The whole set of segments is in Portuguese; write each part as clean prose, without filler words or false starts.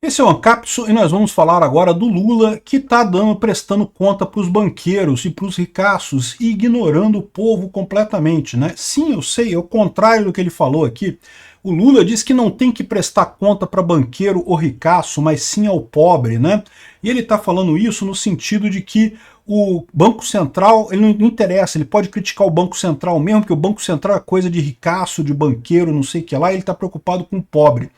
Esse é o Ancapso e nós vamos falar agora do Lula, que está prestando conta para os banqueiros e para os ricaços e ignorando o povo completamente, né? Sim, eu sei, é o contrário do que ele falou aqui. O Lula diz que não tem que prestar conta para banqueiro ou ricaço, mas sim ao pobre, né? E ele está falando isso no sentido de que o Banco Central, ele não interessa, ele pode criticar o Banco Central mesmo, porque o Banco Central é coisa de ricaço, de banqueiro, não sei o que lá, e ele está preocupado com o pobre.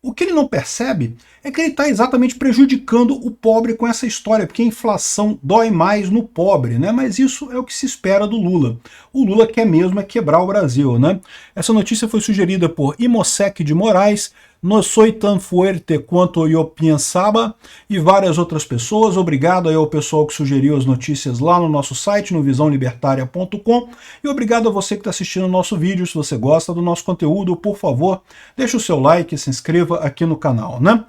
O que ele não percebe é que ele está exatamente prejudicando o pobre com essa história, porque a inflação dói mais no pobre, né? Mas isso é o que se espera do Lula. O Lula quer mesmo é quebrar o Brasil, né? Essa notícia foi sugerida por Imosec de Moraes, No Soy Tan Fuerte Quanto Yo Pensaba e várias outras pessoas. Obrigado aí ao pessoal que sugeriu as notícias lá no nosso site, no visãolibertaria.com, e obrigado a você que está assistindo o nosso vídeo. Se você gosta do nosso conteúdo, por favor, deixe o seu like e se inscreva aqui no canal, né?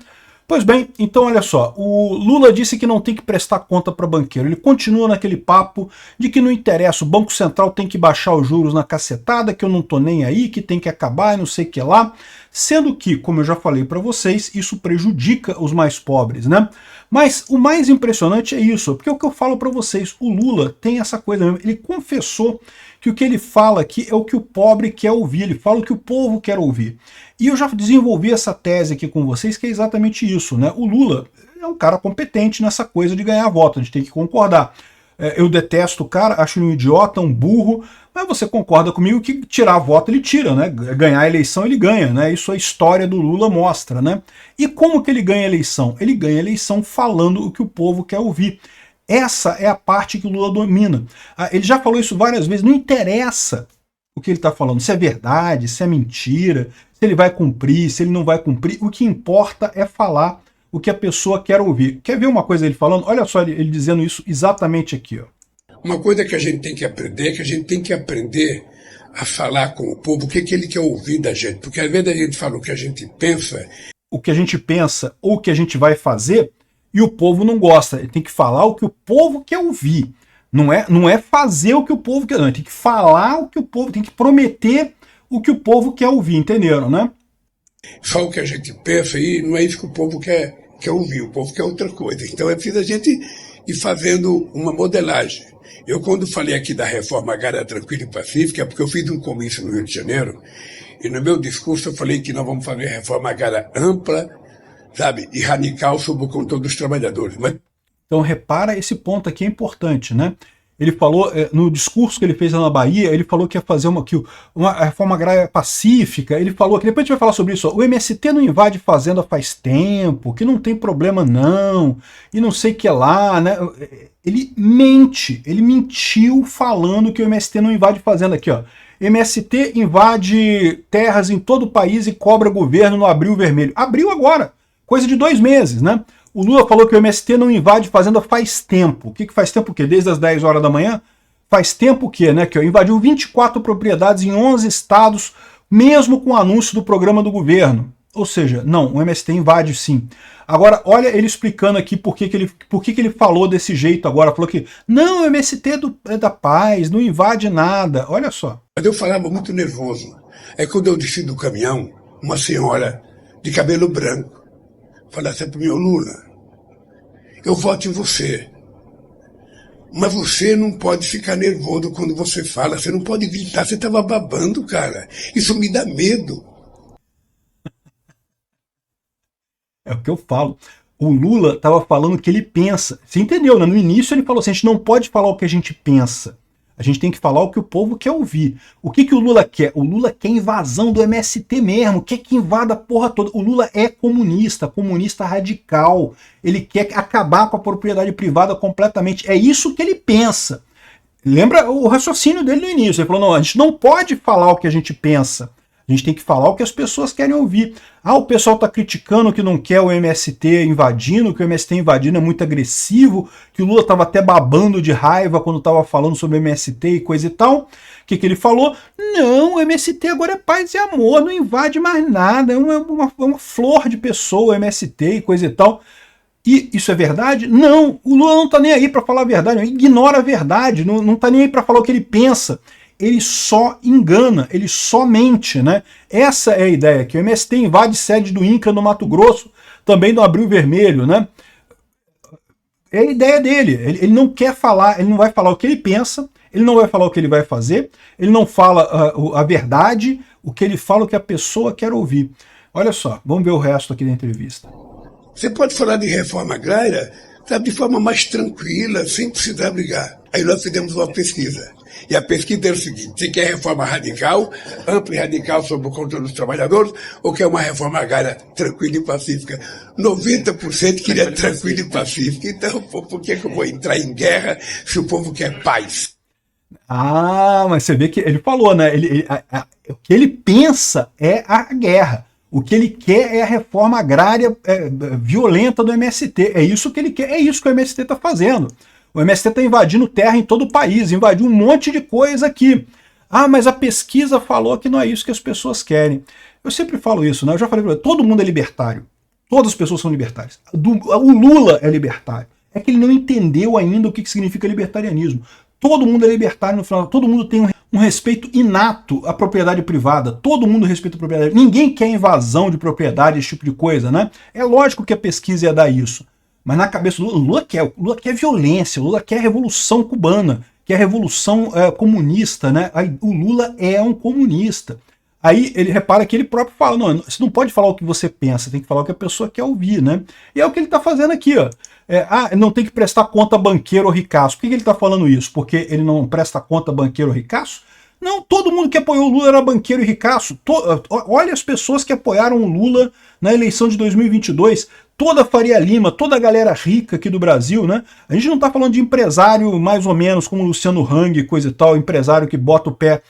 Pois bem, então olha só, o Lula disse que não tem que prestar conta para banqueiro. Ele continua naquele papo de que não interessa, o Banco Central tem que baixar os juros na cacetada, que eu não tô nem aí, que tem que acabar e não sei o que lá. Sendo que, como eu já falei para vocês, isso prejudica os mais pobres, né? Mas o mais impressionante é isso, porque é o que eu falo para vocês, o Lula tem essa coisa mesmo, ele confessou que o que ele fala aqui é o que o pobre quer ouvir, ele fala o que o povo quer ouvir. E eu já desenvolvi essa tese aqui com vocês, que é exatamente isso, né? O Lula é um cara competente nessa coisa de ganhar voto, a gente tem que concordar. Eu detesto o cara, acho ele um idiota, um burro, mas você concorda comigo que tirar voto ele tira, né? Ganhar a eleição ele ganha, né? Isso a história do Lula mostra, né? E como que ele ganha a eleição? Ele ganha a eleição falando o que o povo quer ouvir. Essa é a parte que o Lula domina. Ele já falou isso várias vezes, não interessa o que ele está falando, se é verdade, se é mentira, se ele vai cumprir, se ele não vai cumprir. O que importa é falar o que a pessoa quer ouvir. Quer ver uma coisa ele falando? Olha só ele dizendo isso exatamente aqui, ó. Uma coisa que a gente tem que aprender é que a gente tem que aprender a falar com o povo o que ele quer ouvir da gente. Porque às vezes a gente fala o que a gente pensa. O que a gente pensa ou o que a gente vai fazer e o povo não gosta. Ele tem que falar o que o povo quer ouvir. Não é fazer o que o povo quer, não. Ele tem que falar o que o povo, tem que prometer o que o povo quer ouvir, entenderam, né? Fala o que a gente pensa e não é isso que o povo quer ouvir, o povo quer outra coisa. Então é preciso a gente ir fazendo uma modelagem. Eu, quando falei aqui da reforma agrária tranquila e pacífica, é porque eu fiz um comício no Rio de Janeiro, e no meu discurso eu falei que nós vamos fazer reforma agrária ampla, sabe, e radical sob o controle dos trabalhadores. Então repara, esse ponto aqui é importante, né? Ele falou, no discurso que ele fez lá na Bahia, ele falou que ia fazer uma reforma agrária pacífica, ele falou que, depois a gente vai falar sobre isso, ó, o MST não invade fazenda faz tempo, que não tem problema não, e não sei o que lá, né? Ele mente, ele mentiu falando que o MST não invade fazenda aqui, ó. MST invade terras em todo o país e cobra governo no Abril Vermelho. Abriu agora, coisa de 2 meses, né? O Lula falou que o MST não invade fazenda faz tempo. O que faz tempo o quê? Desde as 10 horas da manhã? Faz tempo o quê, né? Que invadiu 24 propriedades em 11 estados, mesmo com o anúncio do programa do governo. Ou seja, não, o MST invade sim. Agora, olha ele explicando aqui por que ele falou desse jeito agora. Falou que, não, o MST é da paz, não invade nada. Olha só. Eu falava muito nervoso. Aí quando eu desci do caminhão, uma senhora de cabelo branco falou assim para mim, Lula, eu voto em você. Mas você não pode ficar nervoso quando você fala, você não pode gritar, você estava babando, cara. Isso me dá medo. É o que eu falo. O Lula estava falando o que ele pensa. Você entendeu, né? No início ele falou assim, a gente não pode falar o que a gente pensa. A gente tem que falar o que o povo quer ouvir. O que o Lula quer? O Lula quer invasão do MST mesmo, quer que invada a porra toda. O Lula é comunista, comunista radical. Ele quer acabar com a propriedade privada completamente. É isso que ele pensa. Lembra o raciocínio dele no início? Ele falou, não, a gente não pode falar o que a gente pensa. A gente tem que falar o que as pessoas querem ouvir. O pessoal está criticando que não quer o MST invadindo, que o MST invadindo é muito agressivo, que o Lula estava até babando de raiva quando estava falando sobre o MST e coisa e tal. O que ele falou? Não, o MST agora é paz e amor, não invade mais nada, é uma flor de pessoa o MST e coisa e tal. E isso é verdade? Não, o Lula não está nem aí para falar a verdade, ignora a verdade, não está nem aí para falar o que ele pensa. ele só engana, ele só mente, né? Essa é a ideia, que o MST invade sede do INCRA no Mato Grosso, também do Abril Vermelho, né? É a ideia dele, ele não quer falar, ele não vai falar o que ele pensa, ele não vai falar o que ele vai fazer, ele não fala a verdade, o que ele fala, o que a pessoa quer ouvir. Olha só, vamos ver o resto aqui da entrevista. Você pode falar de reforma agrária, sabe, de forma mais tranquila, sem precisar brigar. Aí nós fizemos uma pesquisa. E a pesquisa é o seguinte: você quer reforma radical, ampla e radical sobre o controle dos trabalhadores, ou quer uma reforma agrária tranquila e pacífica? 90% queria tranquila e pacífica. Então, por que eu vou entrar em guerra se o povo quer paz? Ah, mas você vê que ele falou, né? O que ele pensa é a guerra. O que ele quer é a reforma agrária violenta do MST. É isso que ele quer, é isso que o MST está fazendo. O MST está invadindo terra em todo o país, invadiu um monte de coisa aqui. Ah, mas a pesquisa falou que não é isso que as pessoas querem. Eu sempre falo isso, né? Eu já falei para você, todo mundo é libertário. Todas as pessoas são libertárias. O Lula é libertário. É que ele não entendeu ainda o que significa libertarianismo. Todo mundo é libertário no final, todo mundo tem um respeito inato à propriedade privada, todo mundo respeita a propriedade, ninguém quer invasão de propriedade, esse tipo de coisa, né? É lógico que a pesquisa ia dar isso, mas na cabeça do Lula, o Lula quer violência, o Lula quer revolução cubana, quer revolução comunista, né? Aí, o Lula é um comunista. Aí ele repara que ele próprio fala, não, você não pode falar o que você pensa, tem que falar o que a pessoa quer ouvir, né? E é o que ele está fazendo aqui, ó. Não tem que prestar conta banqueiro ou ricaço. Por que ele está falando isso? Porque ele não presta conta banqueiro ou ricaço? Não, todo mundo que apoiou o Lula era banqueiro e ricaço. Olha as pessoas que apoiaram o Lula na eleição de 2022. Toda a Faria Lima, toda a galera rica aqui do Brasil, né? A gente não está falando de empresário mais ou menos como Luciano Hang, coisa e tal, empresário que bota o pé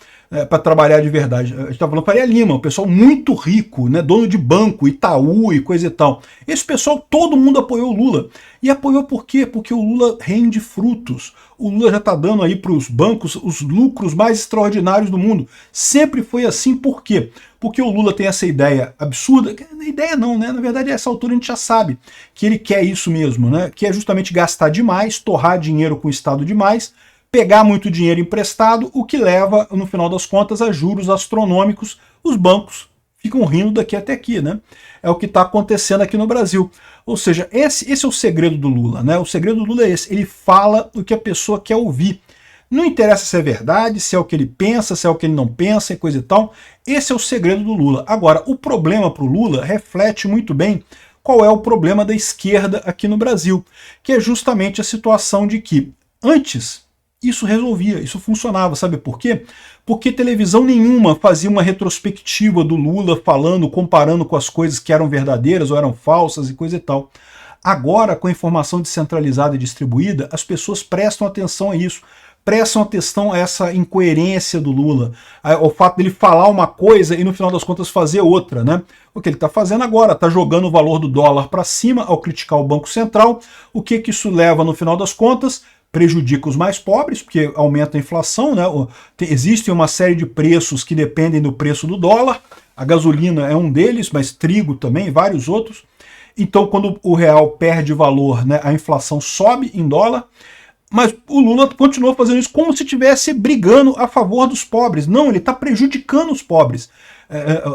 para trabalhar de verdade. A gente está falando Faria Lima, um pessoal muito rico, né, dono de banco, Itaú e coisa e tal. Esse pessoal, todo mundo apoiou o Lula. E apoiou por quê? Porque o Lula rende frutos. O Lula já está dando aí para os bancos os lucros mais extraordinários do mundo. Sempre foi assim, por quê? Porque o Lula tem essa ideia absurda, ideia não, né? Na verdade, a essa altura a gente já sabe que ele quer isso mesmo, né? Que é justamente gastar demais, torrar dinheiro com o Estado demais, pegar muito dinheiro emprestado, o que leva, no final das contas, a juros astronômicos. Os bancos ficam rindo daqui até aqui, né? É o que está acontecendo aqui no Brasil. Ou seja, esse é o segredo do Lula, né? O segredo do Lula é esse, ele fala o que a pessoa quer ouvir. Não interessa se é verdade, se é o que ele pensa, se é o que ele não pensa e coisa e tal. Esse é o segredo do Lula. Agora, o problema para o Lula reflete muito bem qual é o problema da esquerda aqui no Brasil, que é justamente a situação de que antes isso resolvia, isso funcionava. Sabe por quê? Porque televisão nenhuma fazia uma retrospectiva do Lula falando, comparando com as coisas que eram verdadeiras ou eram falsas e coisa e tal. Agora, com a informação descentralizada e distribuída, as pessoas prestam atenção a isso. Prestam atenção a essa incoerência do Lula, ao fato dele falar uma coisa e no final das contas fazer outra, né? O que ele está fazendo agora, está jogando o valor do dólar para cima ao criticar o Banco Central. O que isso leva no final das contas? Prejudica os mais pobres, porque aumenta a inflação, né? Existem uma série de preços que dependem do preço do dólar, a gasolina é um deles, mas trigo também, vários outros. Então, quando o real perde valor, né, a inflação sobe em dólar. Mas o Lula continua fazendo isso como se estivesse brigando a favor dos pobres. Não, ele está prejudicando os pobres.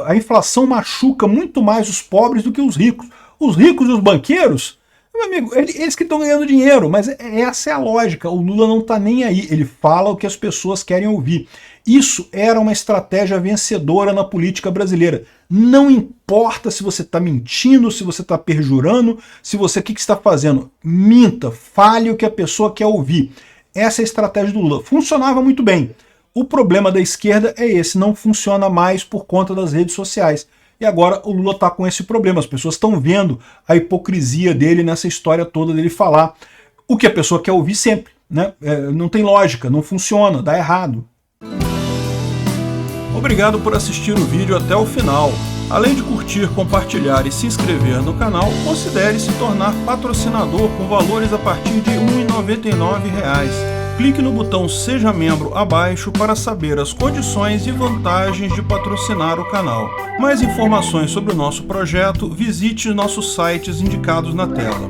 A inflação machuca muito mais os pobres do que os ricos. Os ricos e os banqueiros, meu amigo, eles que estão ganhando dinheiro, mas essa é a lógica. O Lula não está nem aí, ele fala o que as pessoas querem ouvir. Isso era uma estratégia vencedora na política brasileira. Não importa se você está mentindo, se você está perjurando, se você o que está fazendo. Minta, fale o que a pessoa quer ouvir. Essa é a estratégia do Lula. Funcionava muito bem. O problema da esquerda é esse, não funciona mais por conta das redes sociais. E agora o Lula está com esse problema. As pessoas estão vendo a hipocrisia dele nessa história toda dele falar o que a pessoa quer ouvir sempre, né? Não tem lógica, não funciona, dá errado. Obrigado por assistir o vídeo até o final. Além de curtir, compartilhar e se inscrever no canal, considere se tornar patrocinador com valores a partir de R$ 1,99. Clique no botão Seja Membro abaixo para saber as condições e vantagens de patrocinar o canal. Mais informações sobre o nosso projeto, visite nossos sites indicados na tela.